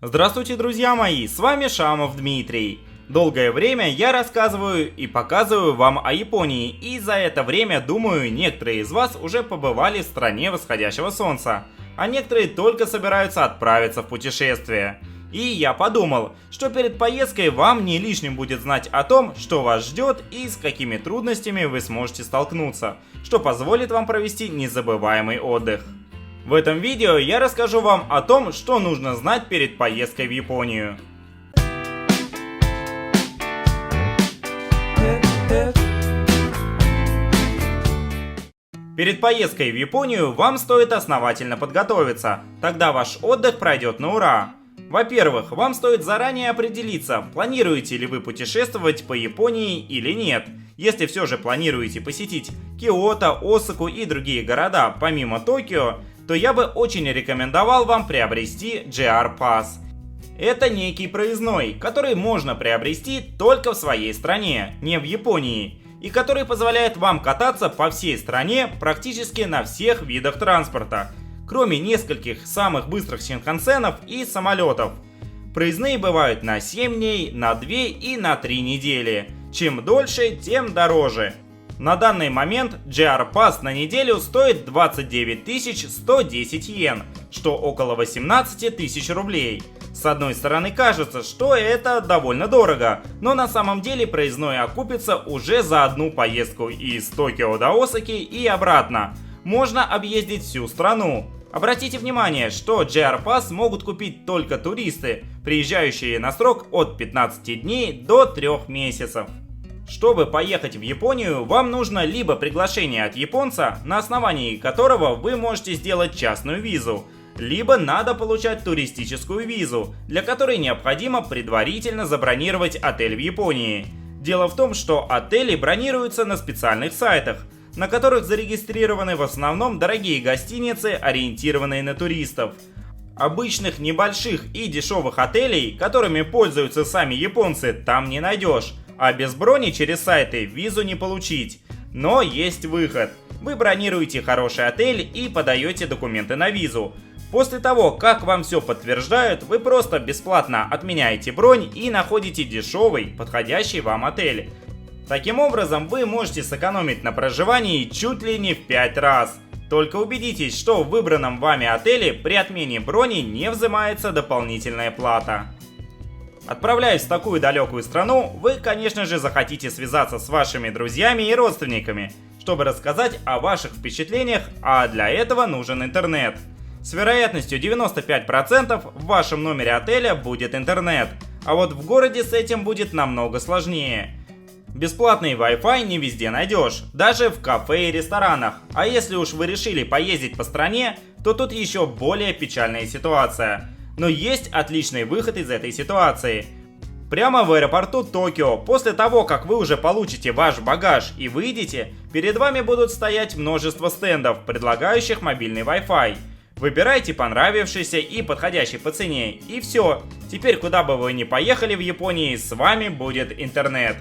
Здравствуйте, друзья мои, с вами Шамов Дмитрий. Долгое время я рассказываю и показываю вам о Японии, и за это время, думаю, некоторые из вас уже побывали в стране восходящего солнца, а некоторые только собираются отправиться в путешествие. И я подумал, что перед поездкой вам не лишним будет знать о том, что вас ждет и с какими трудностями вы сможете столкнуться, что позволит вам провести незабываемый отдых. В этом видео я расскажу вам о том, что нужно знать перед поездкой в Японию. Перед поездкой в Японию вам стоит основательно подготовиться, тогда ваш отдых пройдет на ура. Во-первых, вам стоит заранее определиться, планируете ли вы путешествовать по Японии или нет. Если все же планируете посетить Киото, Осаку и другие города помимо Токио, то я бы очень рекомендовал вам приобрести JR Pass. Это некий проездной, который можно приобрести только в своей стране, не в Японии, и который позволяет вам кататься по всей стране практически на всех видах транспорта, кроме нескольких самых быстрых синкансенов и самолетов. Проездные бывают на 7 дней, на 2 и на 3 недели. Чем дольше, тем дороже. На данный момент JR Pass на неделю стоит 29 110 йен, что около 18 тысяч рублей. С одной стороны кажется, что это довольно дорого, но на самом деле проездной окупится уже за одну поездку из Токио до Осаки и обратно. Можно объездить всю страну. Обратите внимание, что JR Pass могут купить только туристы, приезжающие на срок от 15 дней до 3 месяцев. Чтобы поехать в Японию, вам нужно либо приглашение от японца, на основании которого вы можете сделать частную визу, либо надо получать туристическую визу, для которой необходимо предварительно забронировать отель в Японии. Дело в том, что отели бронируются на специальных сайтах, на которых зарегистрированы в основном дорогие гостиницы, ориентированные на туристов. Обычных небольших и дешевых отелей, которыми пользуются сами японцы, там не найдешь. А без брони через сайты визу не получить. Но есть выход. Вы бронируете хороший отель и подаете документы на визу. После того, как вам все подтверждают, вы просто бесплатно отменяете бронь и находите дешевый, подходящий вам отель. Таким образом, вы можете сэкономить на проживании чуть ли не в 5 раз. Только убедитесь, что в выбранном вами отеле при отмене брони не взимается дополнительная плата. Отправляясь в такую далекую страну, вы, конечно же, захотите связаться с вашими друзьями и родственниками, чтобы рассказать о ваших впечатлениях, а для этого нужен интернет. С вероятностью 95% в вашем номере отеля будет интернет, а вот в городе с этим будет намного сложнее. Бесплатный Wi-Fi не везде найдешь, даже в кафе и ресторанах, а если уж вы решили поездить по стране, то тут еще более печальная ситуация. Но есть отличный выход из этой ситуации. Прямо в аэропорту Токио, после того, как вы уже получите ваш багаж и выйдете, перед вами будут стоять множество стендов, предлагающих мобильный Wi-Fi. Выбирайте понравившийся и подходящий по цене, и все. Теперь куда бы вы ни поехали в Японии, с вами будет интернет.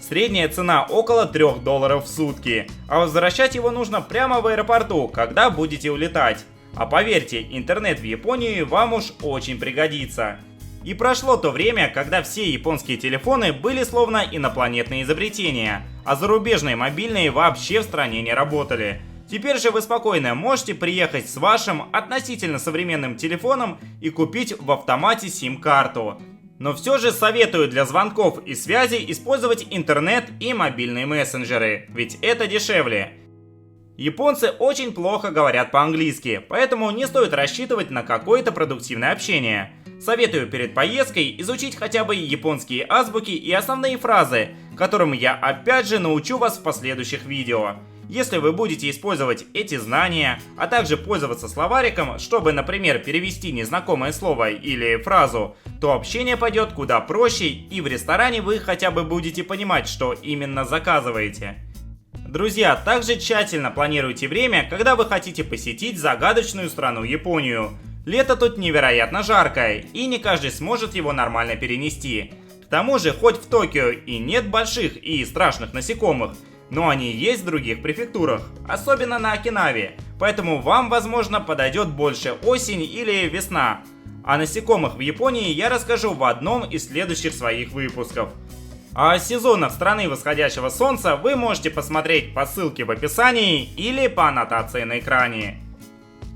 Средняя цена около $3 в сутки, а возвращать его нужно прямо в аэропорту, когда будете улетать. А поверьте, интернет в Японии вам уж очень пригодится. И прошло то время, когда все японские телефоны были словно инопланетные изобретения, а зарубежные мобильные вообще в стране не работали. Теперь же вы спокойно можете приехать с вашим относительно современным телефоном и купить в автомате сим-карту. Но все же советую для звонков и связи использовать интернет и мобильные мессенджеры, ведь это дешевле. Японцы очень плохо говорят по-английски, поэтому не стоит рассчитывать на какое-то продуктивное общение. Советую перед поездкой изучить хотя бы японские азбуки и основные фразы, которым я опять же научу вас в последующих видео. Если вы будете использовать эти знания, а также пользоваться словариком, чтобы, например, перевести незнакомое слово или фразу, то общение пойдет куда проще, и в ресторане вы хотя бы будете понимать, что именно заказываете. Друзья, также тщательно планируйте время, когда вы хотите посетить загадочную страну Японию. Лето тут невероятно жаркое, и не каждый сможет его нормально перенести. К тому же, хоть в Токио и нет больших и страшных насекомых, но они есть в других префектурах, особенно на Окинаве, поэтому вам, возможно, подойдет больше осень или весна. О насекомых в Японии я расскажу в одном из следующих своих выпусков. А о сезонах страны восходящего солнца вы можете посмотреть по ссылке в описании или по аннотации на экране.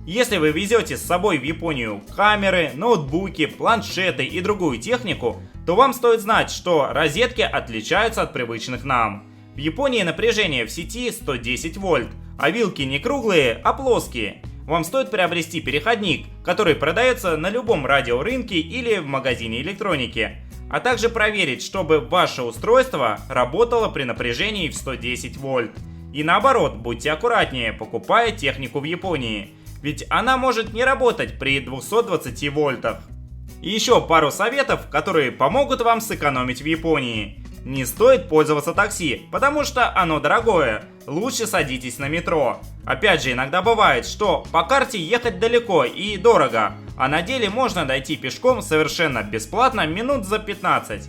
Если вы везете с собой в Японию камеры, ноутбуки, планшеты и другую технику, то вам стоит знать, что розетки отличаются от привычных нам. В Японии напряжение в сети 110 вольт, а вилки не круглые, а плоские. Вам стоит приобрести переходник, который продается на любом радиорынке или в магазине электроники, а также проверить, чтобы ваше устройство работало при напряжении в 110 вольт. И наоборот, будьте аккуратнее, покупая технику в Японии, ведь она может не работать при 220 вольтах. И еще пару советов, которые помогут вам сэкономить в Японии. Не стоит пользоваться такси, потому что оно дорогое. Лучше садитесь на метро. Опять же, иногда бывает, что по карте ехать далеко и дорого, а на деле можно дойти пешком совершенно бесплатно минут за 15.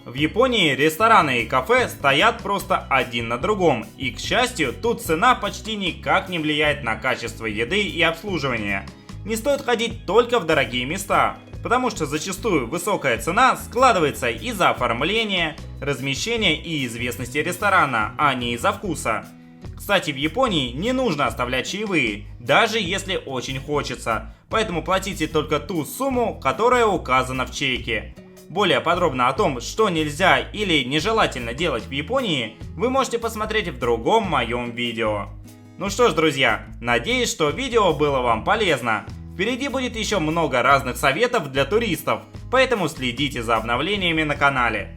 В Японии рестораны и кафе стоят просто один на другом, и, к счастью, тут цена почти никак не влияет на качество еды и обслуживания. Не стоит ходить только в дорогие места, потому что зачастую высокая цена складывается из-за оформления, размещения и известности ресторана, а не из-за вкуса. Кстати, в Японии не нужно оставлять чаевые, даже если очень хочется, поэтому платите только ту сумму, которая указана в чеке. Более подробно о том, что нельзя или нежелательно делать в Японии, вы можете посмотреть в другом моем видео. Ну что ж, друзья, надеюсь, что видео было вам полезно. Впереди будет еще много разных советов для туристов, поэтому следите за обновлениями на канале.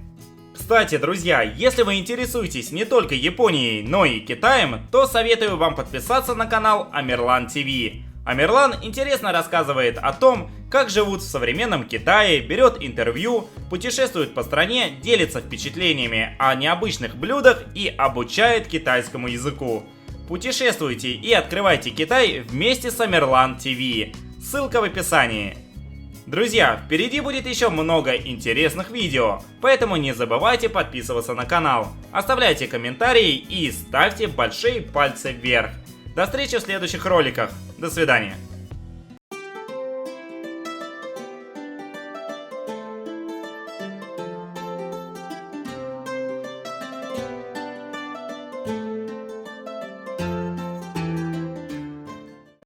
Кстати, друзья, если вы интересуетесь не только Японией, но и Китаем, то советую вам подписаться на канал Амерлан ТВ. Амерлан интересно рассказывает о том, как живут в современном Китае, берет интервью, путешествует по стране, делится впечатлениями о необычных блюдах и обучает китайскому языку. Путешествуйте и открывайте Китай вместе с Амерлан ТВ. Ссылка в описании. Друзья, впереди будет еще много интересных видео, поэтому не забывайте подписываться на канал, оставляйте комментарии и ставьте большие пальцы вверх. До встречи в следующих роликах. До свидания.